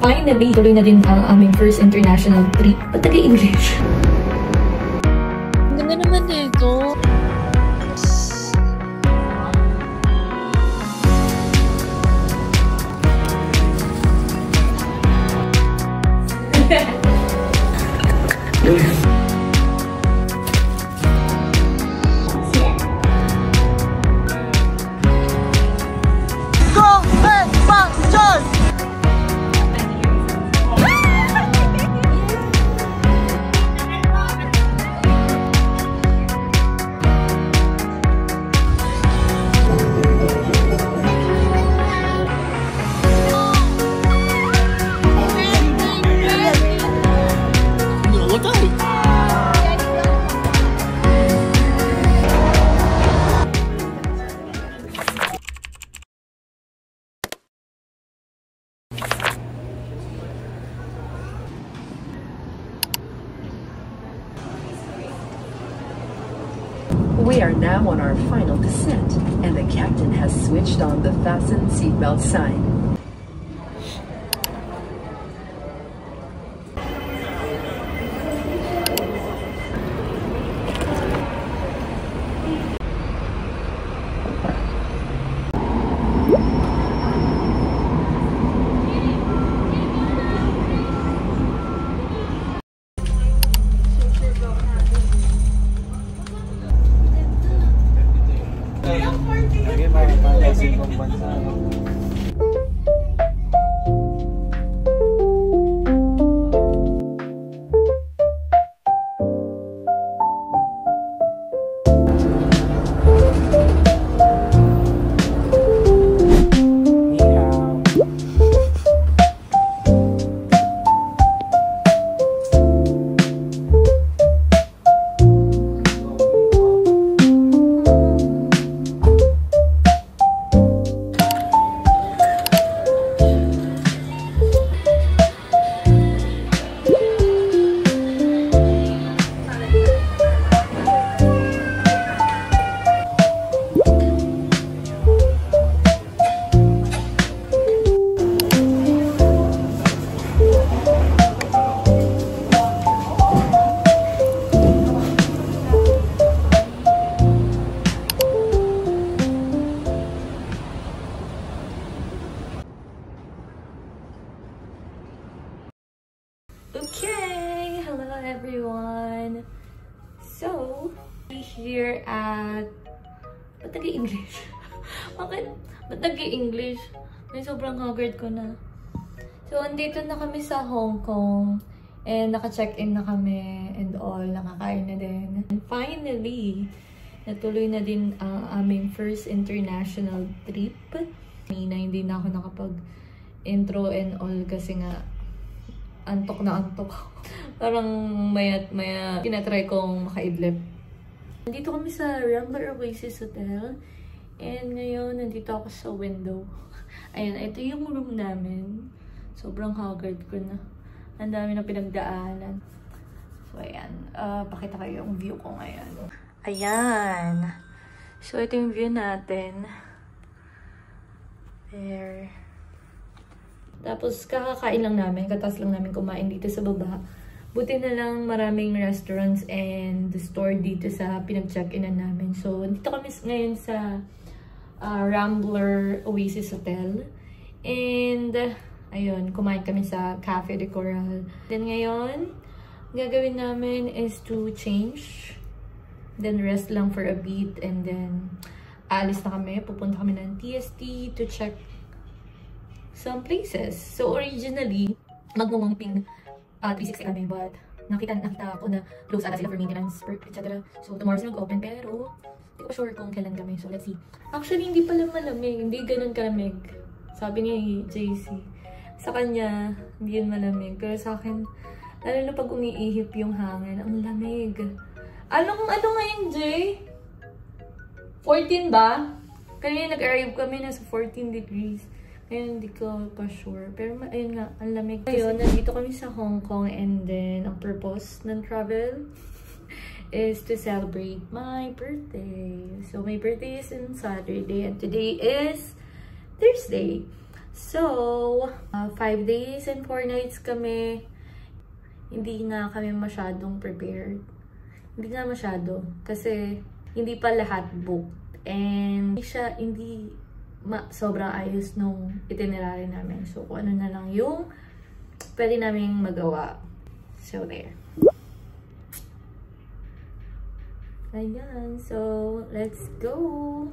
Finally, tuloy na din ang aming first international trip. Ba't nag-English? Ang ganda naman dito. We are now on our final descent, and the captain has switched on the fasten seatbelt sign. Okay, hello everyone. So, we're here at... Ba't nag-i-English? Bakit? Ba't nag-i-English? May sobrang haggard ko na. So, andito na kami sa Hong Kong. And naka-check-in na kami and all. Nakakain na din. And finally, natuloy na din ang aming first international trip. Kanina hindi na ako nakapag-intro and all kasi nga antok na antok. Parang maya tinatry kong makaidlip. Nandito kami sa Rambler Oasis Hotel. And ngayon, nandito ako sa window. Ayan, ito yung room namin. Sobrang haggard ko na. Ang dami na pinagdaanan. So, ayan. Pakita kayo yung view ko ngayon. Ayan. So, ito yung view natin. There. Tapos, kakakain lang namin. Katas lang namin kumain dito sa baba. Buti na lang maraming restaurants and store dito sa pinag-check-inan namin. So, dito kami ngayon sa Rambler Oasis Hotel. And, ayun, kumain kami sa Cafe de Coral. Then ngayon, gagawin namin is to change. Then rest lang for a bit. And then, alis na kami. Pupunta kami ng TST to check some places. So, originally, magmumumping 360 kami, but nakita ko na close ata sila for maintenance, etc. So, tomorrow sila nag-open, pero hindi ko sure kung kailan kami. So, let's see. Actually, hindi pala malamig. Hindi ganun kalamig. Sabi niya JC. Sa kanya, hindi yun malamig. Pero sa akin, lalo na pag umiihip yung hangin, ang lamig. Ano ngayon, Jay? 14 ba? Kanina nag-arrive kami, nasa 14 degrees. Ngayon, hindi ko pa sure. Pero, ayun nga, ang lamig. Ngayon, nandito kami sa Hong Kong and then, ang purpose ng travel is to celebrate my birthday. So, my birthday is on Saturday and today is Thursday. So, 5 days and 4 nights kami. Hindi nga kami masyadong prepared. Hindi nga masyado. Kasi, hindi pa lahat booked. And, hindi sobrang ayos nung itinerary namin. So, kung ano na lang yung pwede naming magawa. So, there. Ayan. So, let's go!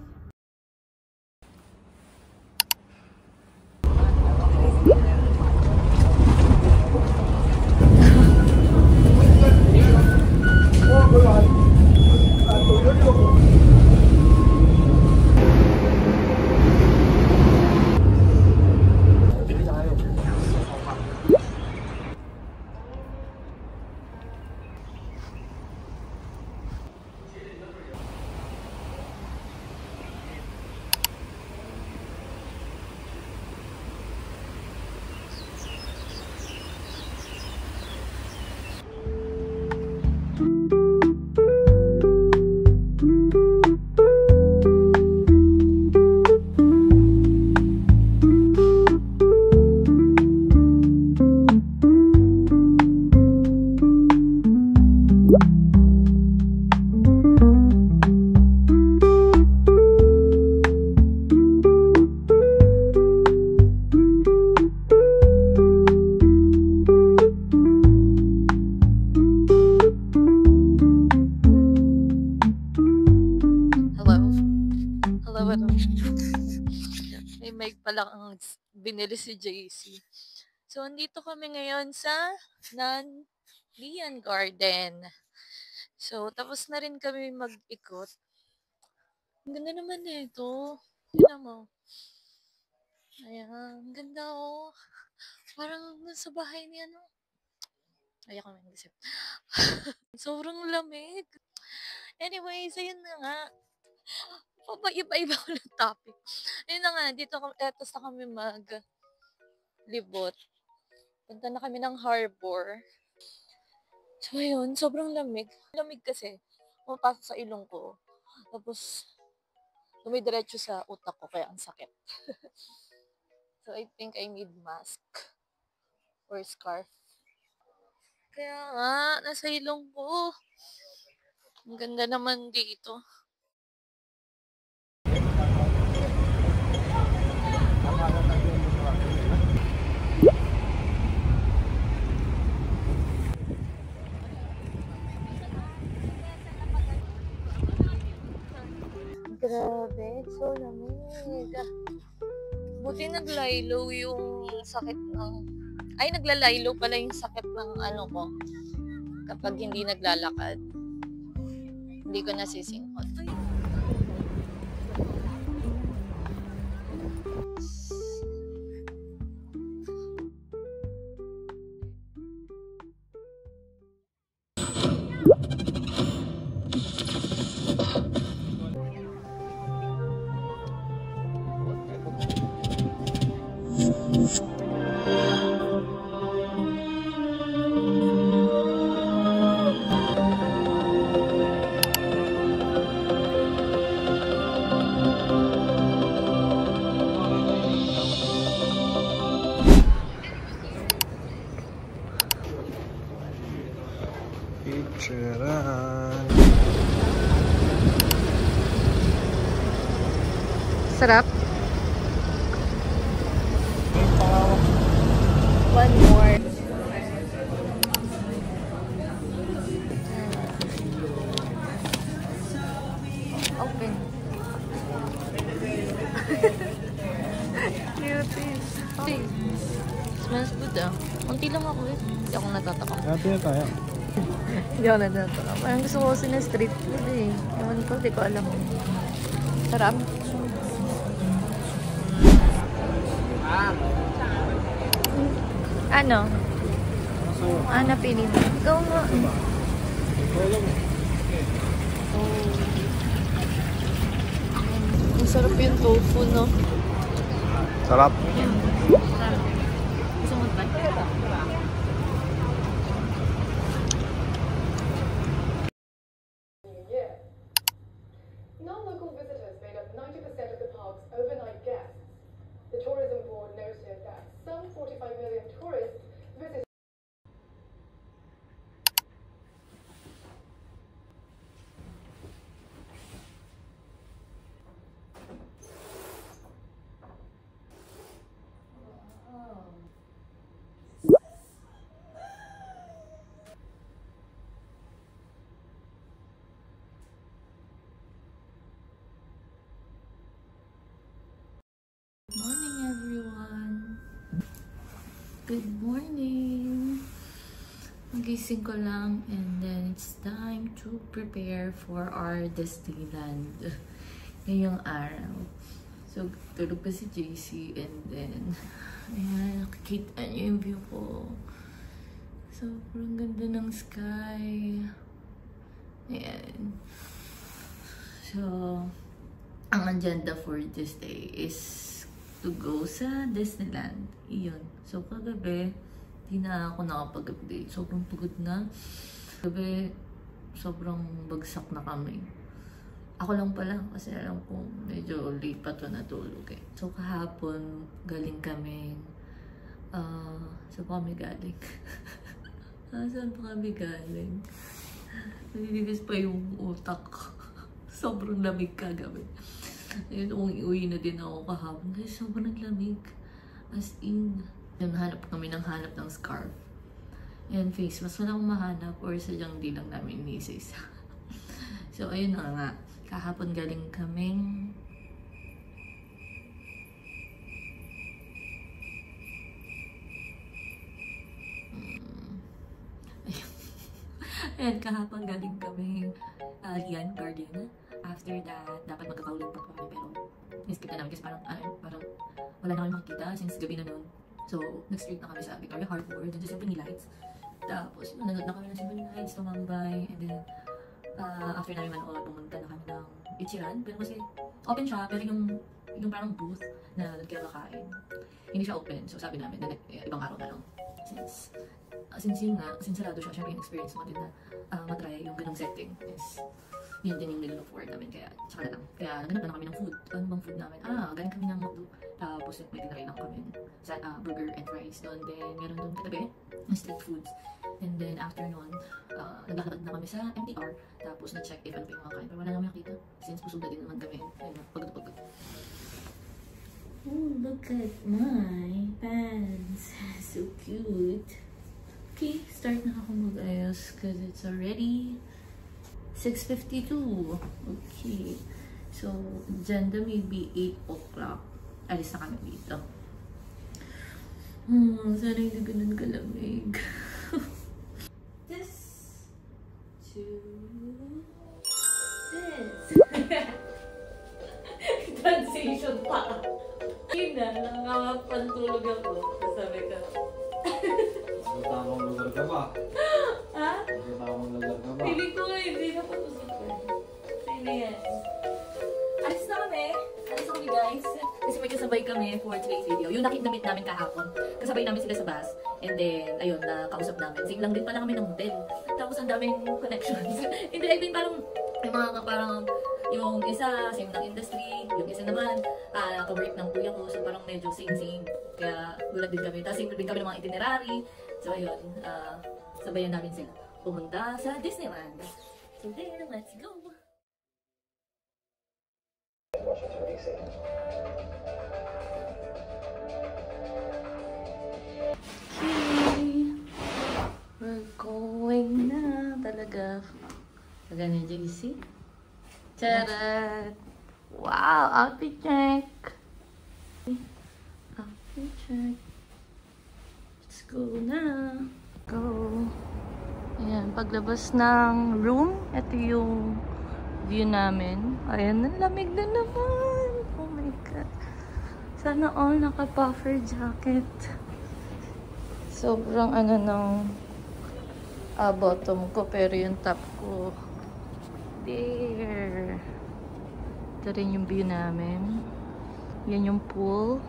May mic pala ang binili si JC. So, andito kami ngayon sa Nanlian Garden. So, tapos na rin kami mag-ikot. Ang ganda naman ito. Tignan mo. Ayan, ang ganda oh. Parang nasa bahay niya, no? Ayaw ko mag-isip. Sobrang lamig. Anyways, ayun na nga. Iba-iba ko ng topic. Ayun na nga, tapos na kami mag-libot. Punta na kami ng harbor. So, ayun, sobrang lamig. Lamig kasi, pumapasok sa ilong ko. Tapos, dumidiretso sa utak ko, kaya ang sakit. So, I think I need mask or scarf. Kaya nga, nasa ilong ko. Ang ganda naman dito. Grabe, so lamig. Buti naglaylo yung sakit ng... Ay, naglalaylo pala yung sakit ng ano ko. Kapag hindi naglalakad. Hindi ko nasisinghot. Sarap. One more. Open. Cuties. Okay. Smells good ah. Kunti lang ako eh. Hindi ako natatakam. Happy na tayo. Hindi ako natatakam. Parang gusto ko kasi ng street food eh. Ewan ko, di ko alam. Sarap. Ano? Napili mo. Ikaw nga. Ang sarap yung tofu, no? Sarap. Gusto mo ba? Non-local visitors made up 90% of the park's overnight guests. The tourism board noted Good morning! Magising ko lang and then it's time to prepare for our Disneyland ngayong araw. So, tulog pa si JC and then ayan, nakikita niyo yung view ko. Sobrang ganda ng sky. Ayan. So, ang agenda for this day is to go sa Disneyland. Iyon. So, kagabi, di na ako nakapag-update. Sobrang pagod na. Kagabi, sobrang bagsak na kami. Ako lang pala kasi alam ko medyo late pa to natulog eh. So, kahapon, galing kami. Saan pa kami galing? Saan pa kami galing? Nalilinis pa yung utak. Sobrang lamig kagabi. Ayun, uwi na din ako kahapon kasi sobrang lamig. As in, hanap kami ng scarf. And face mask. Wala akong mahanap or sadyang di lang namin inisis. So, ayun na nga. Kahapon galing kaming ayan, kahapon galing kami Lian Garden. After that, dapat magkakaulit pa kami pero niskip na namin kasi parang wala na kami makikita since gabi na noon. So, nag-street na kami sa Victoria Harbor, dun sa Symphony Lights. Tapos, nanood na kami ng Symphony Lights, tumambay, and then after namin manood, pumunta na kami ng Ichiran. Pero kasi open siya, pero yung parang booth na nagkakakain, hindi siya open. So, sabi namin, na ibang araw na lang. Since yun nga, since sarado siya, syempre yung experience mo din na matry yung ganong setting is yun din yung nililook forward namin, kaya tsaka na lang. Kaya naganap na kami ng food. Ano bang food namin? Galing kami ng McDo. Tapos may tinry lang kami sa burger and fries doon. Then meron doon katabi na street foods. And then after nun, naglakad na kami sa MTR. Tapos na-check if ano pa yung mga kain. Pero wala naman nakita. Since busog na din naman kami. Ayun, pagod. Oh, look at my pants. So cute. Okay, start na ako mag-ayos because it's already 6:52. Okay. So, agenda maybe 8 o'clock. Alis na kami dito. Sana hindi ganun kalamig. This to this. Transition pa. Yun na, nakapantulog ako. Sabi ko. Sa tamang lugar ka ba? Ha? Sa tamang lugar ka ba? Pili ko nga, hindi na patusok ko. Sino yan? Alis na kami guys. Kasi may kasabay kami for today's video. Yung nakit-namit namin kahapon. Kasabay namin sila sa bus. And then, ayun, nakausap namin. Same lang din pala kami ng hotel. Tapos ang daming connections. Hindi, I mean, parang, yung isa, same ng industry. Yung isa naman, ka-work ng kuya ko. So parang medyo same. Kaya gulat din kami. Tapos same din kami ng mga itinerary. So ayun, sabayan namin sila pumunta sa Disneyland. So there, let's go! Washington, D.C. Okay, we're going na talaga. Taga ni JC. Charat! Wow! Outfit check! Outfit check. Let's go na. Go! Ayan, paglabas ng room, ito yung view namin. Ayan, ang lamig na naman. Oh my God. Sana all naka-puffer jacket. Sobrang ng bottom ko, pero yung top ko. There. Ito rin yung view namin. Yan yung pool.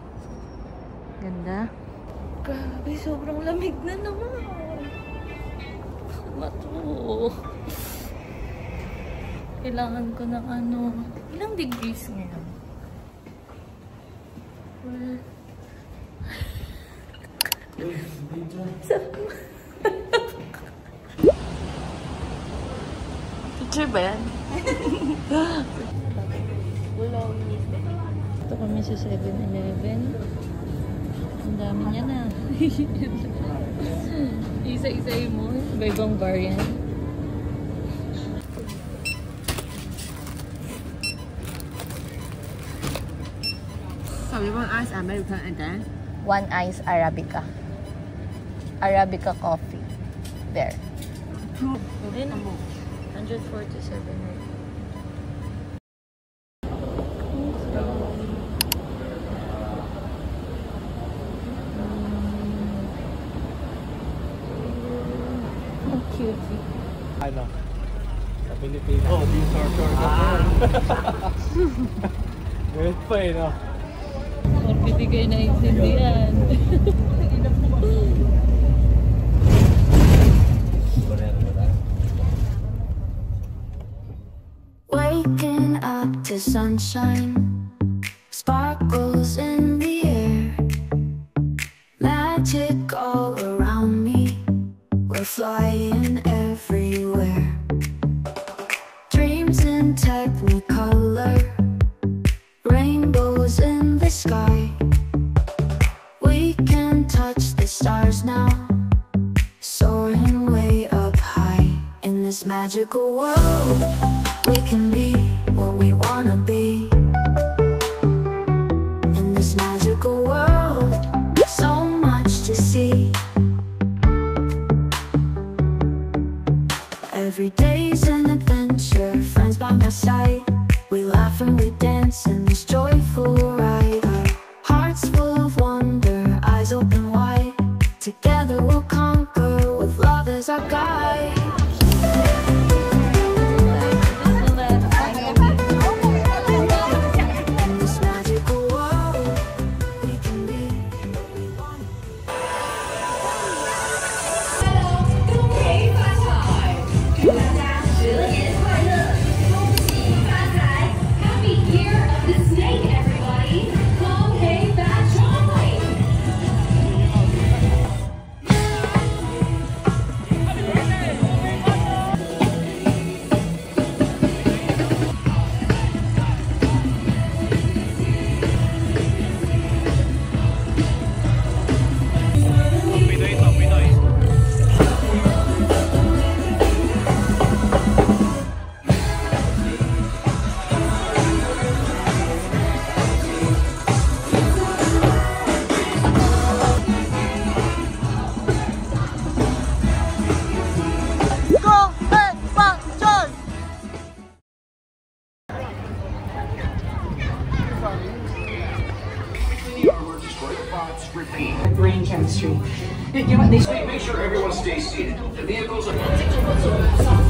Ganda. Grabe, sobrang lamig na naman. Ano to? Kailangan ko ng ilang degrees ngayon? Well, picture ba yan? Ito kami sa 7-Eleven. Ang dami niya na. Isa-isay mo. Iba-ibang variant. So you want ice American and then? 1 ice Arabica. Arabica coffee. There. Ayun, 147. Cute. Ano? Sa Pilipinas. Oh, di short. Ganit pa eh, no? Porque di kayo naiintindihan. Waking up to sunshine, sparkles in the air, magic all around me, we're flying everywhere. Dreams in technicolor, rainbows in the sky, we can touch the stars now, soaring way up high. In this magical world, we can be what we wanna be. In this magical world, so much to see. Every day's an adventure, friends by my side. We laugh and we dance in this joyful ride. Our hearts full of wonder, eyes open wide. Together we'll conquer with love as our guide. Brain chemistry. You know what they Make sure everyone stays seated. The vehicles are...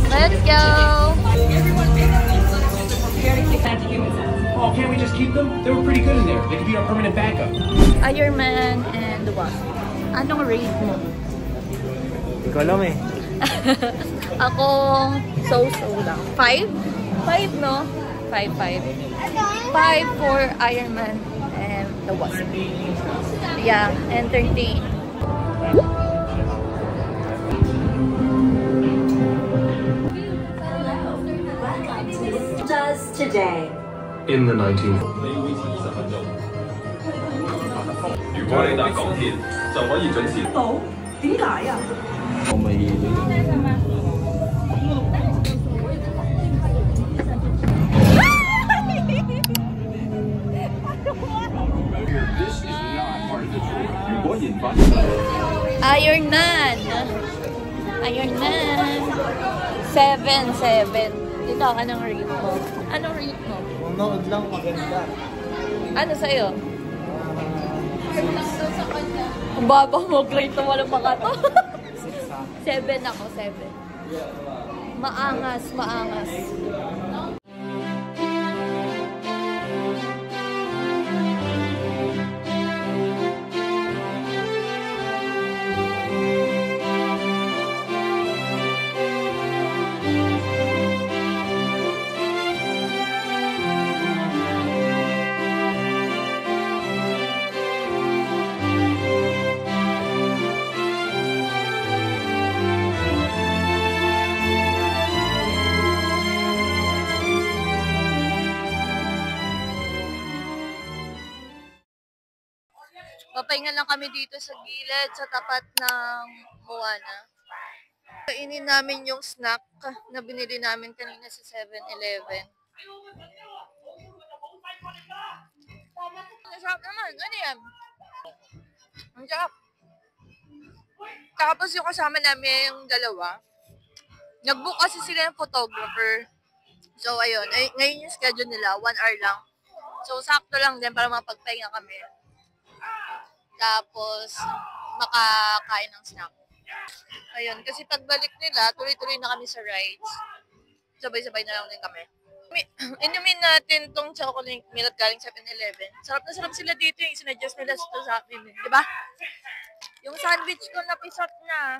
Let's go! Oh, can't we just keep them? They were pretty good in there. They could be our permanent backup. Iron Man and the Wasp. Anong rate mo? Hindi ko alam eh. Ako, so-so lang. 5? 5, no? 5. 5 for Iron Man and the Wasp. Yeah, entertain. Does today. In the 19th. 如果你搭港鐵，就可以準時。點解啊？我咪Iron Man! Iron Man! 7. Ikaw, anong rate mo? Anong rate mo? Unood lang maganda. Ano sa'yo? Ang baba mo, grade na walang makato. 7 ako, 7. Maangas. Papahinga lang kami dito sa gilid, sa tapat ng Moana. Kainin namin yung snack na binili namin kanina sa 7-Eleven. Ang sarap naman. Ano yan? Ang sarap. Tapos yung kasama namin yung dalawa, nag-book kasi sila ng photographer. So, ayun. Ngayon yung schedule nila, 1 hour lang. So, sakto lang din para mapagpahinga kami. Tapos, makakain ng snack. Ayun, kasi pagbalik nila, tuloy-tuloy na kami sa rides. Sabay-sabay na lang din kami. Inumin natin tong chocolate milk galing 7-Eleven. Sarap na sarap sila dito yung sinadjust nila ito sa akin. Diba? Yung sandwich ko napisat na.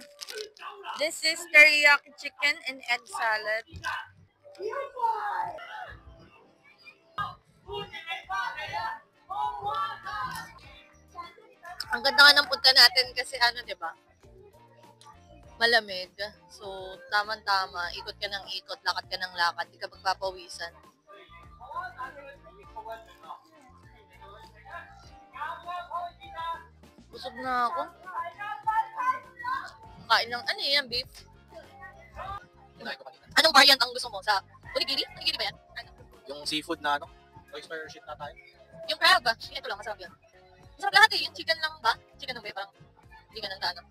This is teriyaki chicken and egg salad. Ang ganda nga ng punta natin kasi ano, diba? Malamig. So, tama-tama. Ikot ka ng ikot, lakad ka ng lakad. Di ka magpapawisan. Busog na ako. Kain ng, ano yan, beef? Anong variant ang gusto mo? Sa onigiri? Onigiri ba yan? Ano? Yung seafood na ano? Oyster shit na tayo. Yung crab, ito lang, masarap yan. Masarap lahat eh. Yung chicken lang ba? Chicken lang ba? Parang hindi ka nang ano.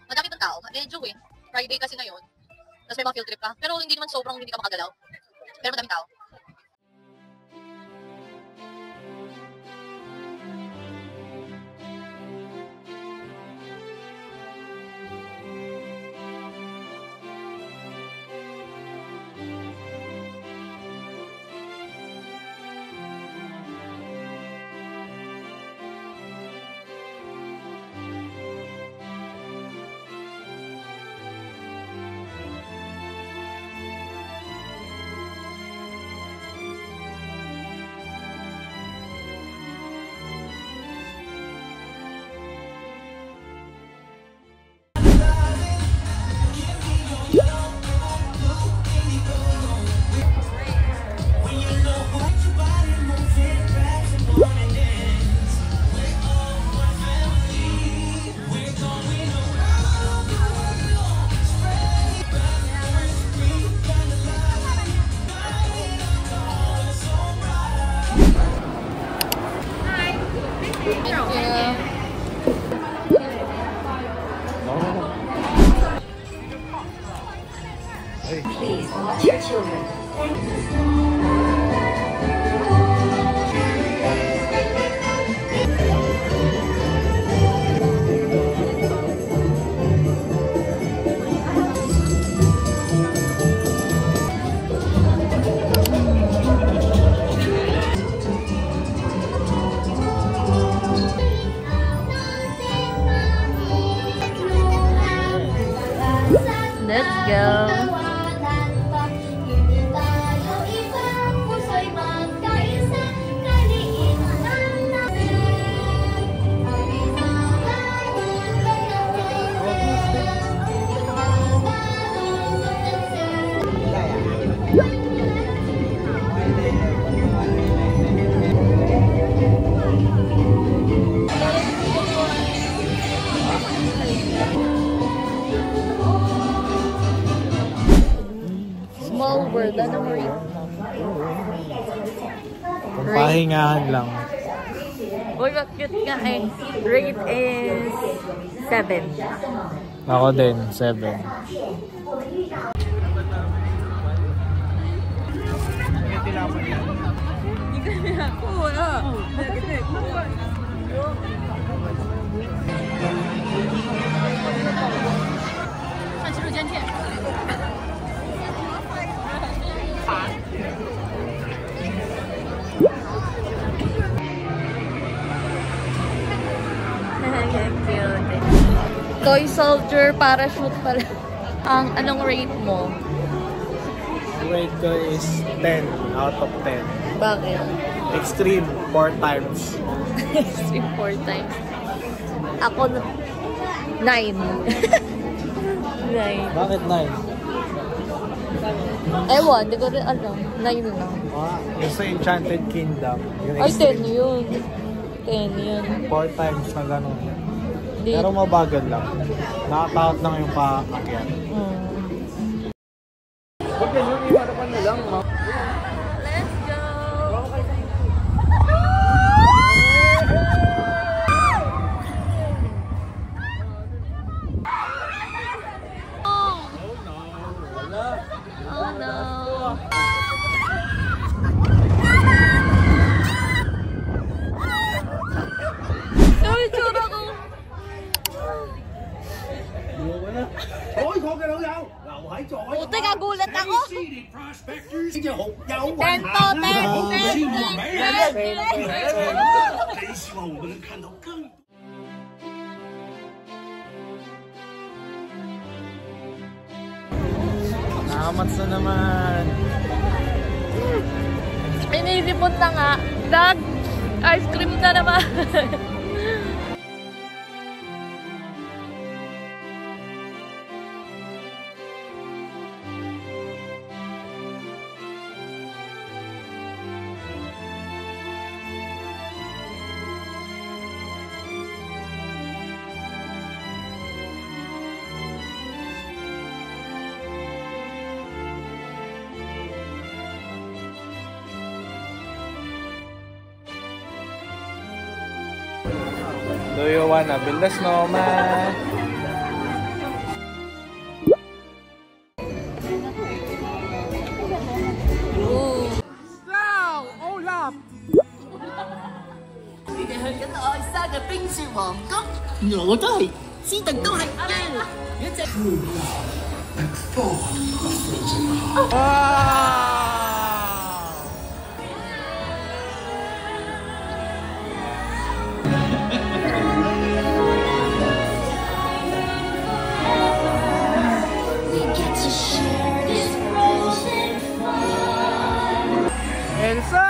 Madami ng tao. Medyo eh. Friday kasi ngayon. Tapos may mga field trip ka. Pero hindi naman sobrang hindi ka makagalaw. Pero madaming tao. Please watch your children. Let's go. Small world, ano mo rin? Pahingahan lang. Uy, what cute nga eh. Rate is 7. Ako din, 7. Toy Soldier Parachute pala. Ang anong rate mo? Rate ko is 10 out of 10. Bakit? Extreme, 4 times. Extreme 4 times. Ako 9. 9. Bakit 9? Ewan, di ko rin alam. 9 lang. Yung sa Enchanted Kingdom. Yung Ay, 10 extreme. yun. 10 yun. 4 times na gano'n. Di. Pero mabagal lang. Nakatakot lang yung paakyat. Huwag yan yung iwarapan na lang. Let's go! 隻好有ten po, ten. 你希望我们能看到更多。 Nakamats na naman. Inilipot na nga. Dag, ice cream na naman. Do you wanna build a snowman? Sao Olaf？ 你哋去緊愛莎嘅冰雪皇宮，我都係，斯特都係。一隻。 Elsa?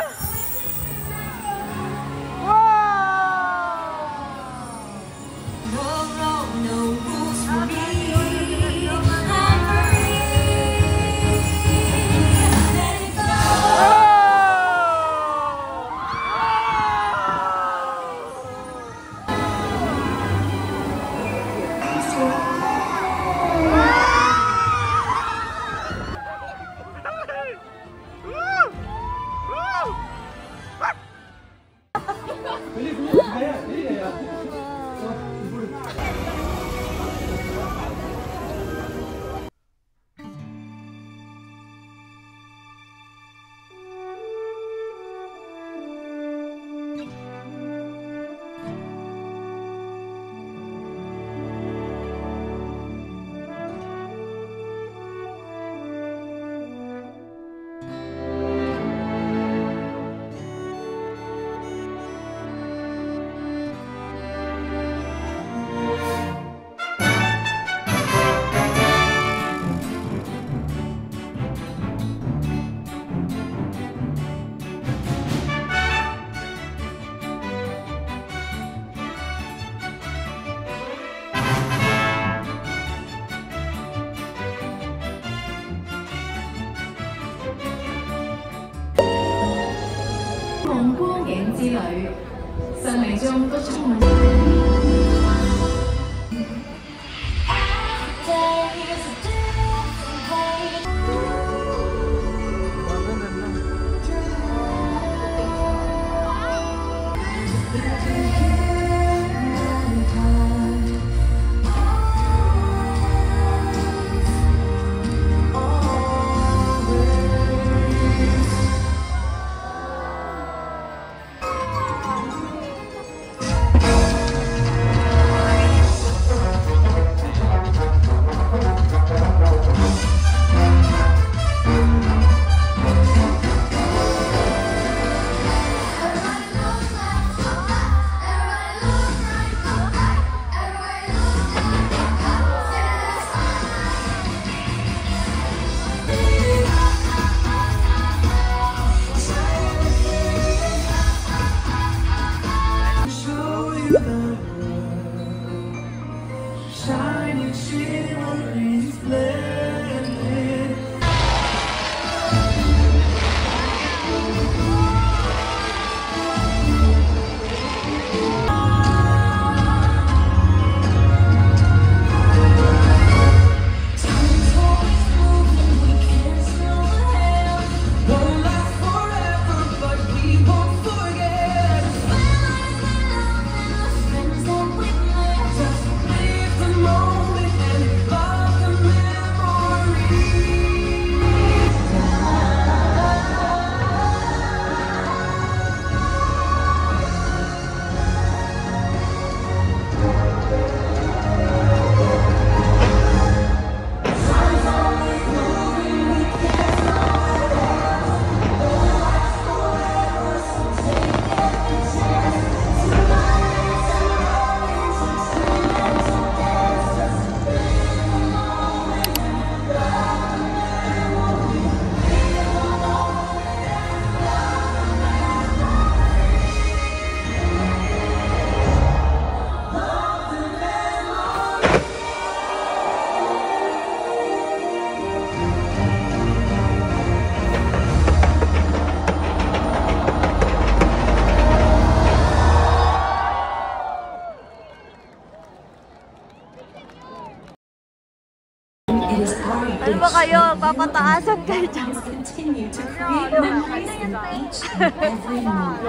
Ano ba kayo? Papataasan kayo dyan. Continue to create memories in each and every moment.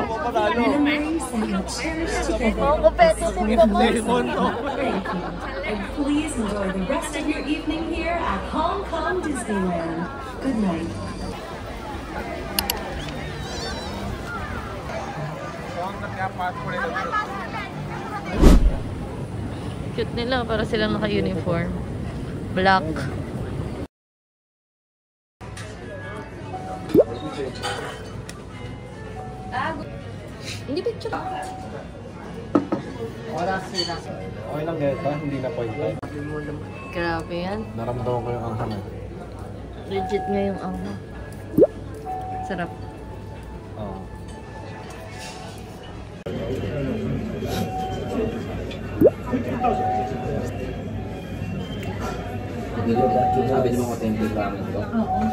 Memories that you cherish together. Mga competitive na po. And please enjoy the rest of your evening here at Hong Kong Disneyland. Good night. Cute nila para silang naka-uniform. Black. Hindi picture. Okay lang ganito, hindi na point time. Grabe yan. Naramdaman ko yung anghang eh. Legit nga yung angka. Sarap. Oo. Sabi mo authentic ramen to? Oo.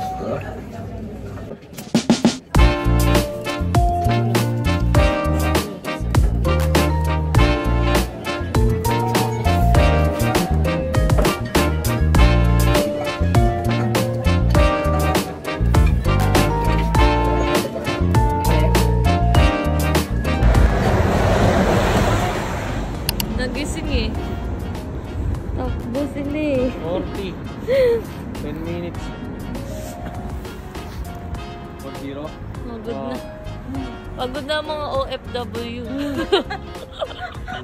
Nagising eh. Takbo sila eh. 40. 10 minutes. 4-0. Pagod na. Pagod na mga OFW.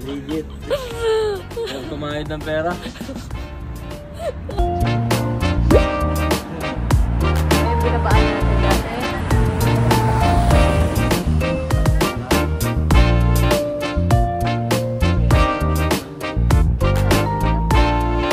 Legit. Huwag kumayad ng pera. Ay, binabaan